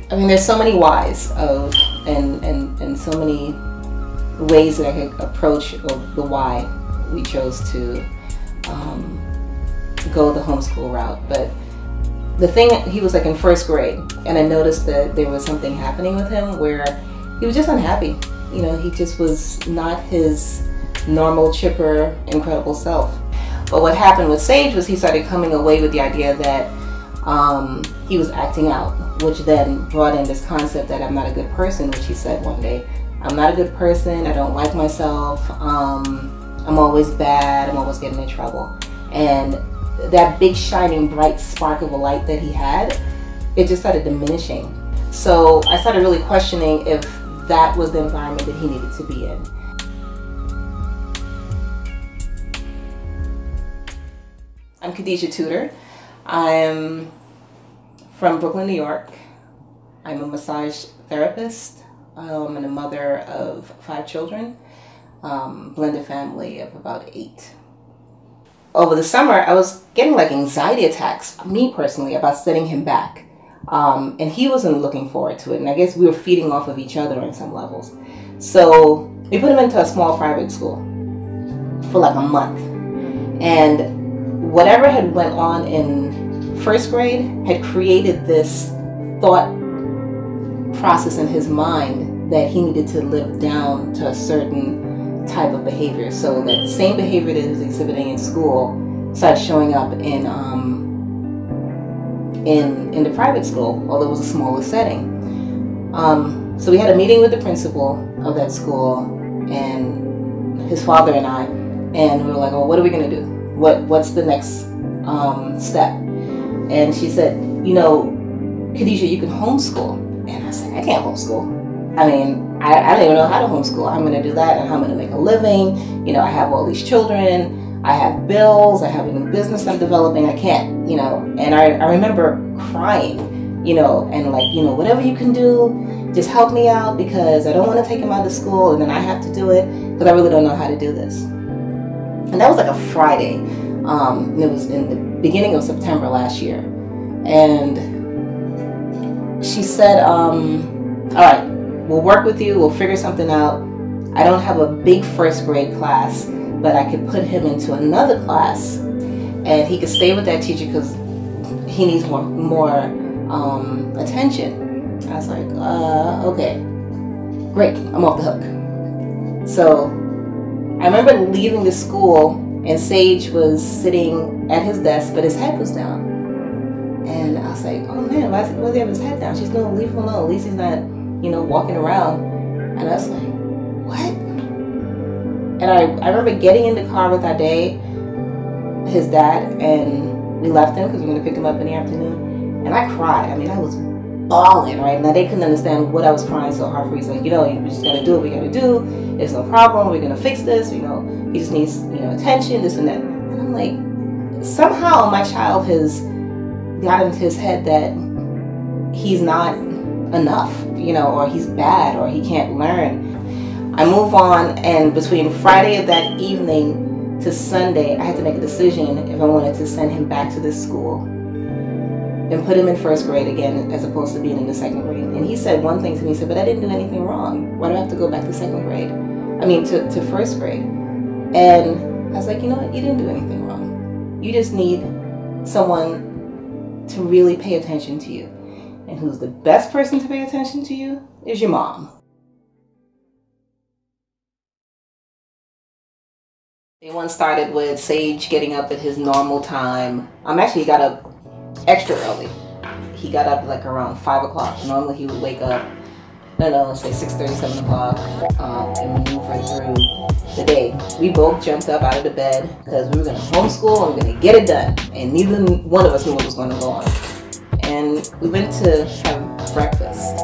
I mean, there's so many whys of, and so many ways that I could approach the why we chose to go the homeschool route. But the thing, he was like in first grade, and I noticed that there was something happening with him where he was just unhappy. You know, he just was not his normal, chipper, incredible self. But what happened with Sage was he started coming away with the idea that he was acting out, which then brought in this concept that I'm not a good person, which he said one day. I'm not a good person, I don't like myself, I'm always bad, I'm always getting in trouble. And that big shining bright spark of a light that he had, it just started diminishing. So I started really questioning if that was the environment that he needed to be in. I'm Khadijah Tudor. I'm from Brooklyn, New York. I'm a massage therapist and a mother of 5 children, blended family of about 8. Over the summer, I was getting like anxiety attacks, me personally, about setting him back. And he wasn't looking forward to it. And I guess we were feeding off of each other on some levels. So we put him into a small private school for like a month. And whatever had went on in first grade had created this thought process in his mind that he needed to live down to a certain type of behavior. So that same behavior that he was exhibiting in school started showing up in the private school, although it was a smaller setting. So we had a meeting with the principal of that school and his father and I, and we were like, well, what are we going to do? What's the next step? And she said, you know, Khadijah, you can homeschool. And I said, I can't homeschool. I mean, I don't even know how to homeschool. I'm going to do that and I'm going to make a living. You know, I have all these children. I have bills. I have a new business I'm developing. I can't, you know. And I remember crying, you know, and like, you know, whatever you can do, just help me out because I don't want to take him out of school and then I have to do it because I really don't know how to do this. And that was like a Friday. And it was in the beginning of September last year. And she said, all right, we'll work with you. We'll figure something out. I don't have a big first grade class, but I could put him into another class and he could stay with that teacher because he needs more attention. I was like, okay, great, I'm off the hook. So I remember leaving the school and Sage was sitting at his desk, but his head was down. And I was like, oh man, why does he have his head down? She's going to leave him alone. At least he's not, you know, walking around. And I was like, what? And I remember getting in the car with Ade, his dad, and we left him because we were going to pick him up in the afternoon. And I cried. I mean, I was bawling, right? Now they couldn't understand what I was crying so hard for. He's like, you know, we just got to do what we got to do. There's no problem. We're going to fix this. You know, he just needs, you know, attention, this and that. And I'm like, somehow my child has got into his head that he's not enough, you know, or he's bad, or he can't learn. I move on, and between Friday of that evening to Sunday, I had to make a decision if I wanted to send him back to this school and put him in first grade again, as opposed to being in the second grade. And he said one thing to me, he said, but I didn't do anything wrong. Why do I have to go back to second grade? I mean, to first grade. And I was like, you know what, you didn't do anything wrong. You just need someone to really pay attention to you. And who's the best person to pay attention to you is your mom. Day one started with Sage getting up at his normal time. Actually, he got up extra early. He got up like around 5 o'clock. Normally he would wake up, let's say 6:30, 7 o'clock, and maneuver through the day. We both jumped up out of the bed because we were going to homeschool and we were going to get it done. And neither one of us knew what was going to go on. And we went to have breakfast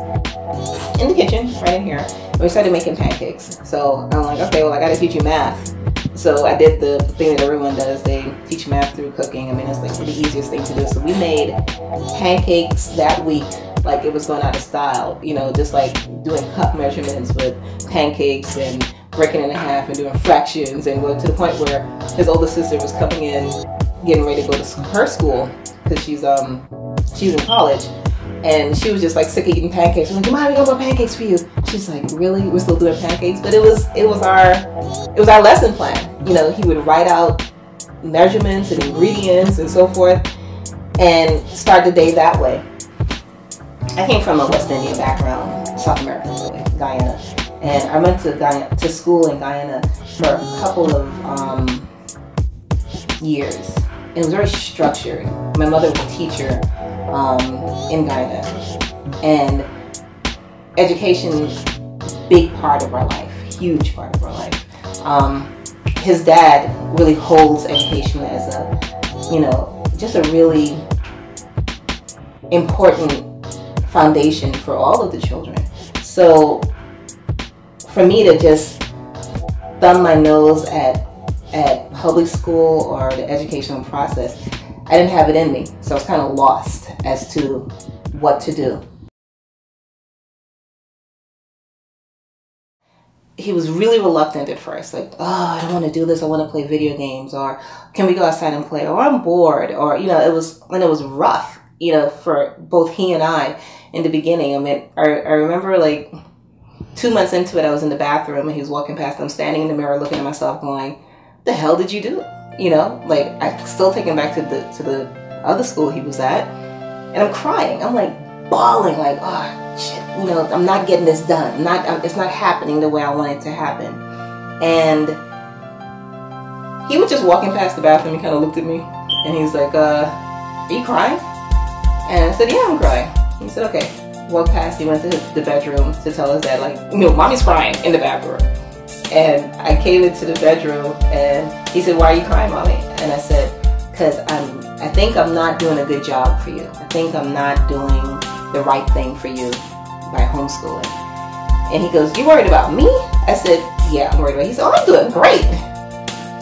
in the kitchen, right in here. And we started making pancakes. So I'm like, okay, well, I got to teach you math. So I did the thing that everyone does. They teach math through cooking. I mean, it's like the easiest thing to do. So we made pancakes that week like it was going out of style. You know, just like doing cup measurements with pancakes and breaking it in half and doing fractions, and to the point where his older sister was coming in, getting ready to go to her school because she's in college. And she was just like sick of eating pancakes. I'm like, Mom, we got more pancakes for you. She's like, really? We're still doing pancakes? But it was our lesson plan. You know, he would write out measurements and ingredients and so forth, and start the day that way. I came from a West Indian background, South America, really, Guyana, and I went to school in Guyana for a couple of years. It was very structured. My mother was a teacher in Guyana, and education, big part of our life, huge part of our life. His dad really holds education as a, you know, just a really important foundation for all of the children. So for me to just thumb my nose at public school or the educational process, I didn't have it in me. So I was kind of lost as to what to do. He was really reluctant at first, like, oh, I don't want to do this, I want to play video games, or can we go outside and play, or I'm bored, or, you know, it was rough, you know, for both he and I in the beginning. I mean, I remember like 2 months into it, I was in the bathroom and he was walking past. I'm standing in the mirror looking at myself going, the hell did you do? You know, like, I still take him back to the other school he was at, and I'm crying. I'm like bawling, like, oh shit, you know, I'm not getting this done. It's not happening the way I want it to happen. And he was just walking past the bathroom. He kind of looked at me and he's like, are you crying? And I said, yeah, I'm crying. He said, okay. Walked past, he went to the bedroom to tell his dad, like, you know, mommy's crying in the bathroom. And I came into the bedroom and he said, why are you crying, mommy? And I said, because I think I'm not doing a good job for you. I think I'm not doing the right thing for you by homeschooling. And he goes, you worried about me? I said, yeah, I'm worried about you. He said, oh, I'm doing great.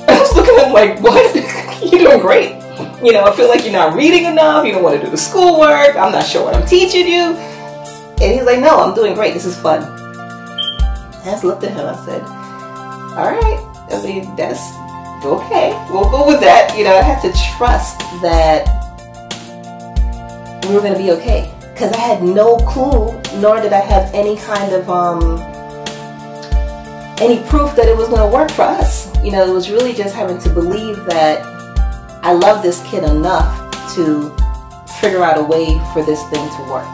I was looking at him like, what? You're doing great. You know, I feel like you're not reading enough. You don't want to do the schoolwork. I'm not sure what I'm teaching you. And he's like, no, I'm doing great. This is fun. I just looked at him. I said, all right. I mean, that's okay. We'll go with that. You know, I had to trust that we were going to be okay. Because I had no clue, nor did I have any kind of, any proof that it was going to work for us. You know, it was really just having to believe that I love this kid enough to figure out a way for this thing to work.